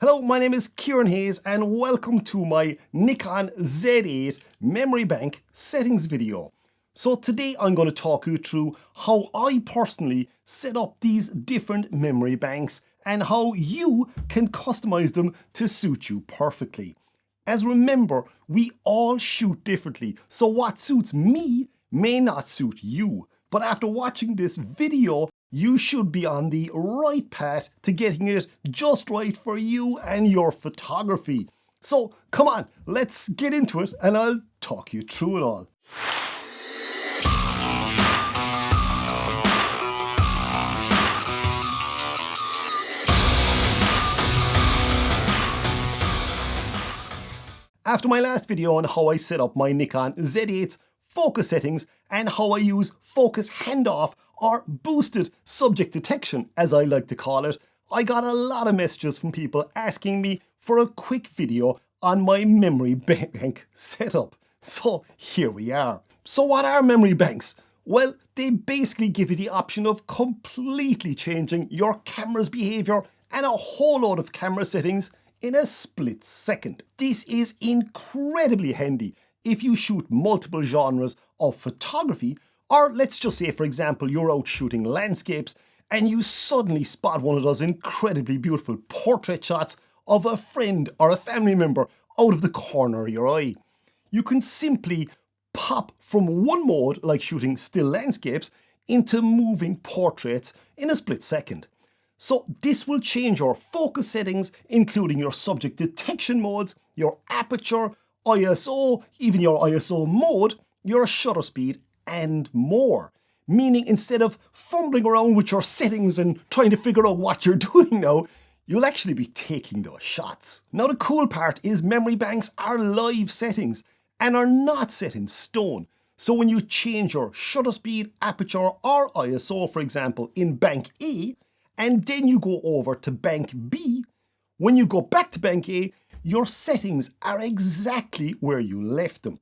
Hello, my name is Kieran Hayes and welcome to my Nikon Z8 memory bank settings video. So today I'm going to talk you through how I personally set up these different memory banks and how you can customize them to suit you perfectly. As remember, we all shoot differently, so what suits me may not suit you. But after watching this video, you should be on the right path to getting it just right for you and your photography. So come on, let's get into it and I'll talk you through it all. After my last video on how I set up my Nikon Z8's focus settings and how I use focus handoff or boosted subject detection, as I like to call it, I got a lot of messages from people asking me for a quick video on my memory bank setup. So here we are. So what are memory banks? Well, they basically give you the option of completely changing your camera's behavior and a whole load of camera settings in a split second. This is incredibly handy if you shoot multiple genres of photography, or let's just say, for example, you're out shooting landscapes and you suddenly spot one of those incredibly beautiful portrait shots of a friend or a family member out of the corner of your eye. You can simply pop from one mode, like shooting still landscapes, into moving portraits in a split second. So this will change your focus settings, including your subject detection modes, your aperture, ISO, even your ISO mode, your shutter speed, and more. Meaning instead of fumbling around with your settings and trying to figure out what you're doing now, you'll actually be taking those shots. Now the cool part is memory banks are live settings and are not set in stone. So when you change your shutter speed, aperture, or ISO, for example, in bank A, and then you go over to bank B, when you go back to bank A, your settings are exactly where you left them.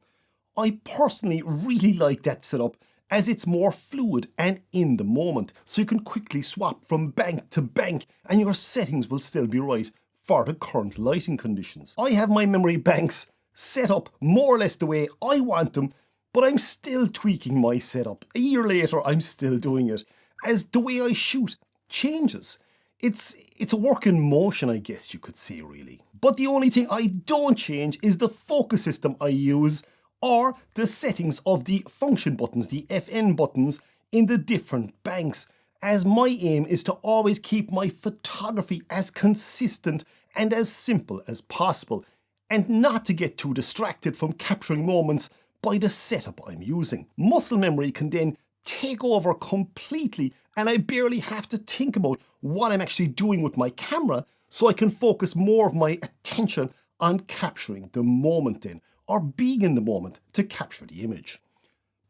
I personally really like that setup as it's more fluid and in the moment, so you can quickly swap from bank to bank and your settings will still be right for the current lighting conditions. I have my memory banks set up more or less the way I want them, but I'm still tweaking my setup. A year later, I'm still doing it, as the way I shoot changes. It's a work in motion, I guess you could say, really. But the only thing I don't change is the focus system I use or the settings of the function buttons, the FN buttons in the different banks, as my aim is to always keep my photography as consistent and as simple as possible, and not to get too distracted from capturing moments by the setup I'm using. Muscle memory can then take over completely and I barely have to think about what I'm actually doing with my camera, so I can focus more of my attention on capturing the moment then, or being in the moment to capture the image.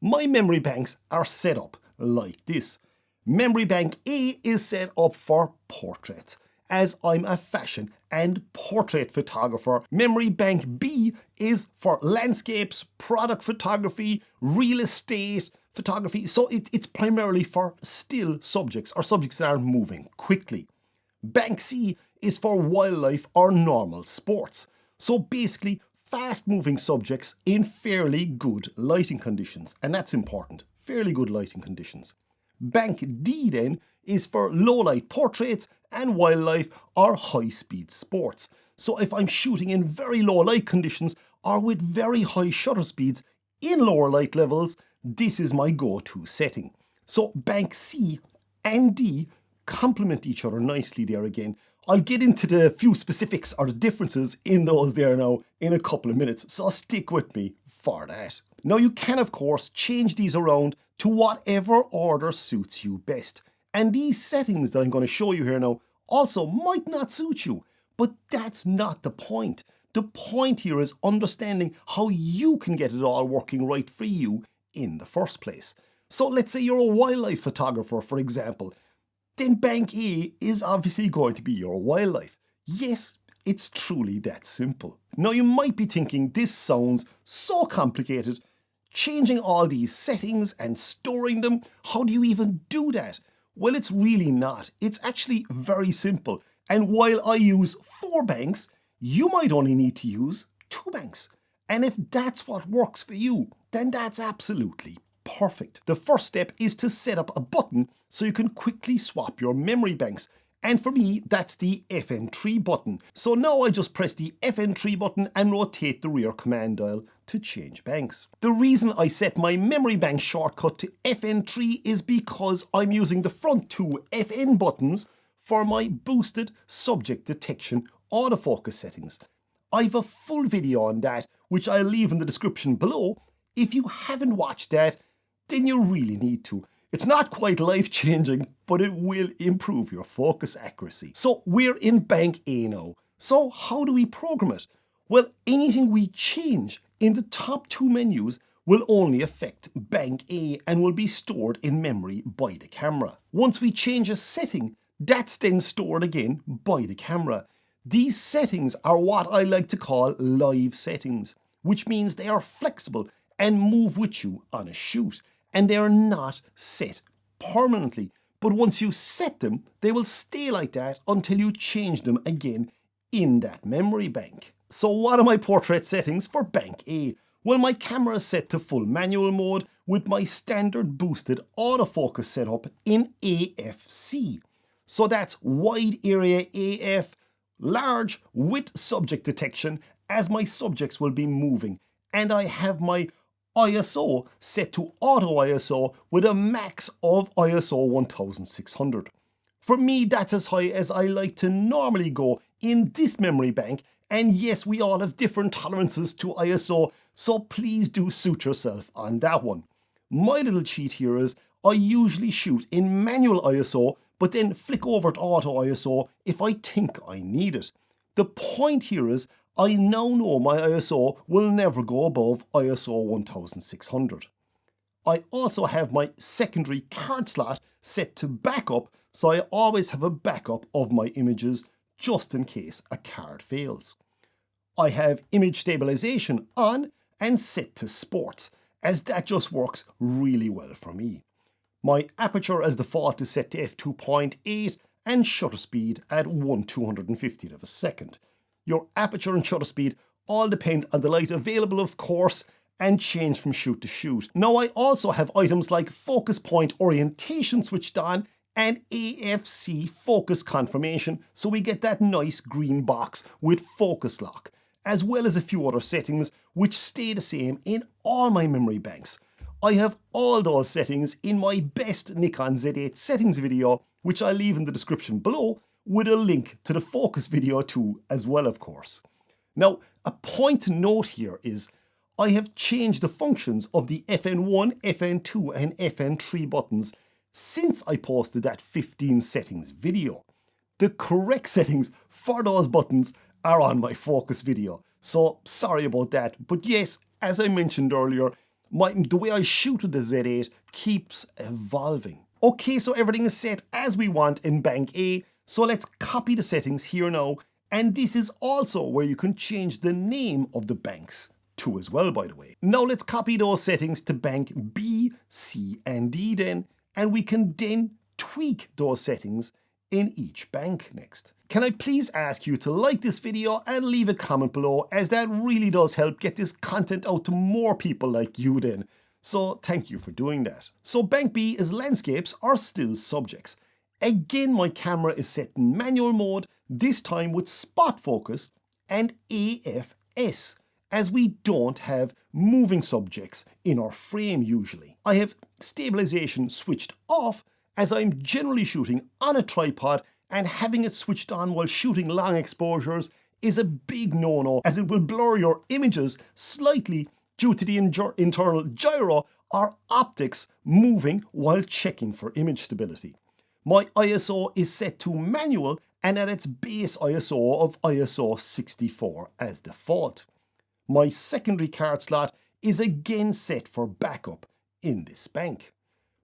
My memory banks are set up like this. Memory bank A is set up for portraits, as I'm a fashion and portrait photographer. Memory bank B is for landscapes, product photography, real estate photography, so it's primarily for still subjects or subjects that are moving quickly. Bank C is for wildlife or normal sports, so basically fast moving subjects in fairly good lighting conditions, and that's important, fairly good lighting conditions. Bank D then is for low light portraits and wildlife or high speed sports, so if I'm shooting in very low light conditions or with very high shutter speeds in lower light levels, this is my go-to setting. So bank C and D complement each other nicely there again. I'll get into the few specifics or the differences in those there now in a couple of minutes, so stick with me for that. Now you can of course change these around to whatever order suits you best. And these settings that I'm going to show you here now also might not suit you, but that's not the point. The point here is understanding how you can get it all working right for you in the first place. So let's say you're a wildlife photographer, for example. Then bank A is obviously going to be your wildlife. Yes, it's truly that simple. Now you might be thinking this sounds so complicated. Changing all these settings and storing them, how do you even do that? Well, it's really not. It's actually very simple. And while I use 4 banks, you might only need to use 2 banks. And if that's what works for you, then that's absolutely perfect. The first step is to set up a button so you can quickly swap your memory banks. And for me, that's the FN3 button. So now I just press the FN3 button and rotate the rear command dial to change banks. The reason I set my memory bank shortcut to FN3 is because I'm using the front 2 FN buttons for my boosted subject detection autofocus settings. I've a full video on that, which I'll leave in the description below. If you haven't watched that, then you really need to. It's not quite life-changing, but it will improve your focus accuracy. So we're in bank A now. So how do we program it? Well, anything we change in the top 2 menus will only affect bank A and will be stored in memory by the camera. Once we change a setting, that's then stored again by the camera. These settings are what I like to call live settings, which means they are flexible and move with you on a shoot. And they are not set permanently. But once you set them, they will stay like that until you change them again in that memory bank. So what are my portrait settings for bank A? Well, my camera is set to full manual mode with my standard boosted autofocus setup in AFC. So that's wide area AF, large with subject detection, as my subjects will be moving. And I have my ISO set to auto ISO with a max of ISO 1600. For me, that's as high as I like to normally go in this memory bank. And yes, we all have different tolerances to ISO, so please do suit yourself on that one. My little cheat here is I usually shoot in manual ISO, but then flick over to auto ISO if I think I need it. The point here is I now know my ISO will never go above ISO 1600. I also have my secondary card slot set to backup, so I always have a backup of my images just in case a card fails. I have image stabilization on and set to sports, as that just works really well for me. My aperture as default is set to f2.8 and shutter speed at 1/250th of a second. Your aperture and shutter speed all depend on the light available, of course, and change from shoot to shoot. Now I also have items like focus point orientation switched on and AFC focus confirmation, so we get that nice green box with focus lock, as well as a few other settings which stay the same in all my memory banks. I have all those settings in my best Nikon Z8 settings video, which I'll leave in the description below, with a link to the focus video too as well, of course. Now, a point to note here is I have changed the functions of the FN1, FN2 and FN3 buttons since I posted that 15 settings video. The correct settings for those buttons are on my focus video, so sorry about that. But yes, as I mentioned earlier, the way I shoot with the Z8 keeps evolving. Okay, so everything is set as we want in bank A. So let's copy the settings here now, and this is also where you can change the name of the banks too as well, by the way. Now let's copy those settings to bank B, C and D then, and we can then tweak those settings in each bank next. Can I please ask you to like this video and leave a comment below, as that really does help get this content out to more people like you then. So thank you for doing that. So bank B is landscapes or still subjects. Again, my camera is set in manual mode, this time with spot focus and AFS, as we don't have moving subjects in our frame usually. I have stabilization switched off, as I'm generally shooting on a tripod, and having it switched on while shooting long exposures is a big no-no, as it will blur your images slightly due to the internal gyro or optics moving while checking for image stability. My ISO is set to manual and at its base ISO of ISO 64 as default. My secondary card slot is again set for backup in this bank.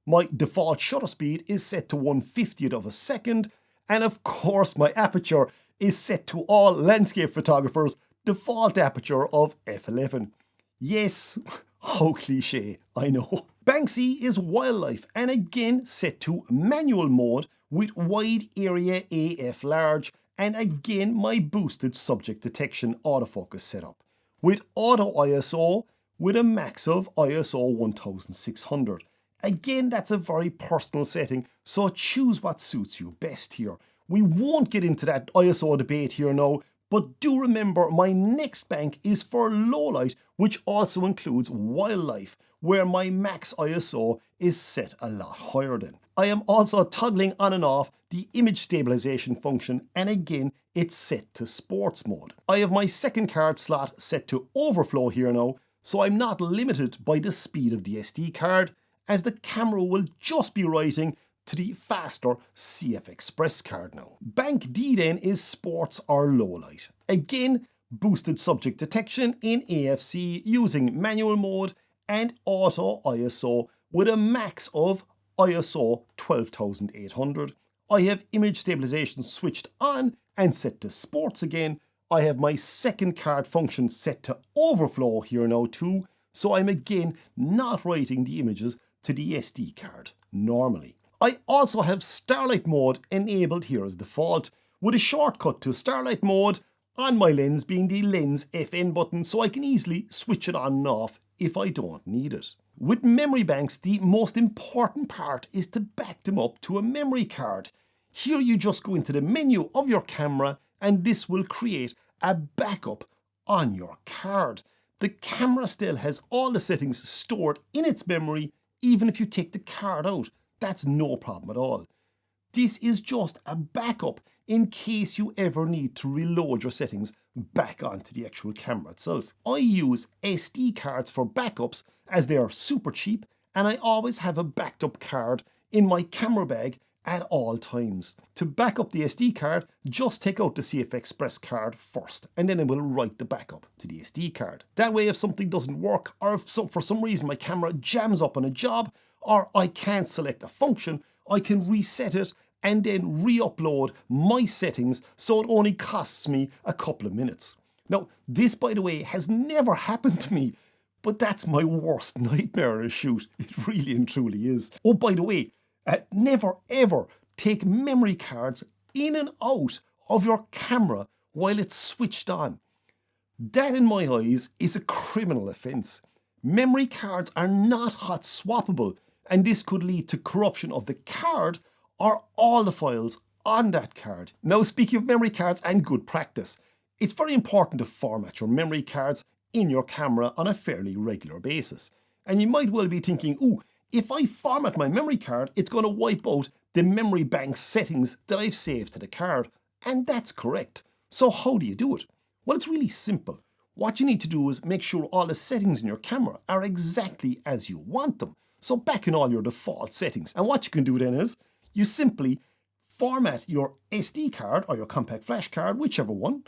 My default shutter speed is set to 1/50th of a second, and of course my aperture is set to all landscape photographers' default aperture of f11. Yes, how cliche, I know. Bank C is wildlife, and again set to manual mode with wide area AF large and again my boosted subject detection autofocus setup with auto ISO with a max of ISO 1600. Again, that's a very personal setting, so choose what suits you best here. We won't get into that ISO debate here now, but do remember my next bank is for low light, which also includes wildlife, where my max ISO is set a lot higher than. I am also toggling on and off the image stabilization function, and again it's set to sports mode. I have my second card slot set to overflow here now, so I'm not limited by the speed of the SD card, as the camera will just be writing to the faster CF Express card now. Bank D then is sports or low light. Again, boosted subject detection in AFC using manual mode and auto ISO with a max of ISO 12800. I have image stabilization switched on and set to sports again. I have my second card function set to overflow here now too, so I'm again not writing the images to the SD card normally. I also have Starlight mode enabled here as default, with a shortcut to Starlight mode on my lens being the lens FN button, so I can easily switch it on and off if I don't need it. With memory banks, the most important part is to back them up to a memory card. Here you just go into the menu of your camera and this will create a backup on your card. The camera still has all the settings stored in its memory even if you take the card out. That's no problem at all. This is just a backup in case you ever need to reload your settings back onto the actual camera itself. I use SD cards for backups as they are super cheap, and I always have a backed up card in my camera bag at all times. To back up the SD card, just take out the CF Express card first, and then it will write the backup to the SD card. That way, if something doesn't work, or if for some reason my camera jams up on a job, or I can't select a function, I can reset it and then re-upload my settings so it only costs me a couple of minutes. Now, this, by the way, has never happened to me, but that's my worst nightmare in a shoot. It really and truly is. Oh, by the way, never ever take memory cards in and out of your camera while it's switched on. That, in my eyes, is a criminal offence. Memory cards are not hot swappable, and this could lead to corruption of the card or all the files on that card. Now, speaking of memory cards and good practice, it's very important to format your memory cards in your camera on a fairly regular basis. And you might well be thinking, ooh, if I format my memory card, it's going to wipe out the memory bank settings that I've saved to the card. And that's correct. So how do you do it? Well, it's really simple. What you need to do is make sure all the settings in your camera are exactly as you want them. So back in all your default settings. And what you can do then is, you simply format your SD card or your compact flash card, whichever one,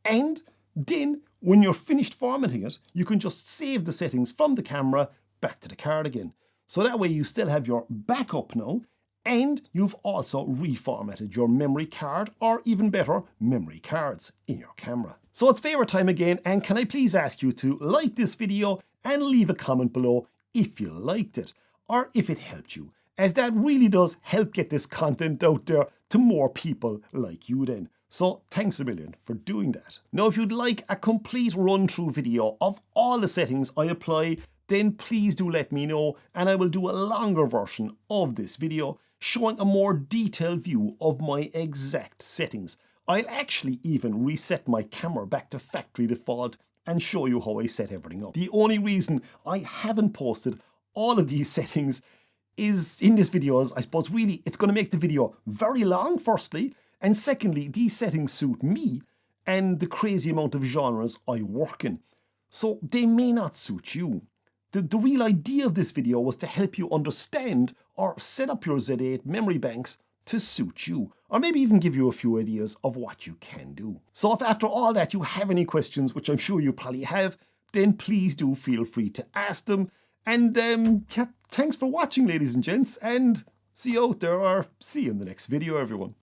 and then when you're finished formatting it, you can just save the settings from the camera back to the card again. So that way you still have your backup now, and you've also reformatted your memory card, or even better, memory cards in your camera. So it's favorite time again, and can I please ask you to like this video and leave a comment below if you liked it, or if it helped you, as that really does help get this content out there to more people like you then. So thanks a million for doing that. Now, if you'd like a complete run-through video of all the settings I apply, then please do let me know, and I will do a longer version of this video showing a more detailed view of my exact settings. I'll actually even reset my camera back to factory default and show you how I set everything up. The only reason I haven't posted all of these settings is in this video is, I suppose, really it's going to make the video very long, firstly, and secondly, these settings suit me and the crazy amount of genres I work in. So they may not suit you. The real idea of this video was to help you understand or set up your Z8 memory banks to suit you, or maybe even give you a few ideas of what you can do. So if after all that you have any questions, which I'm sure you probably have, then please do feel free to ask them. And yeah, thanks for watching, ladies and gents, and see you out there, or see you in the next video, everyone.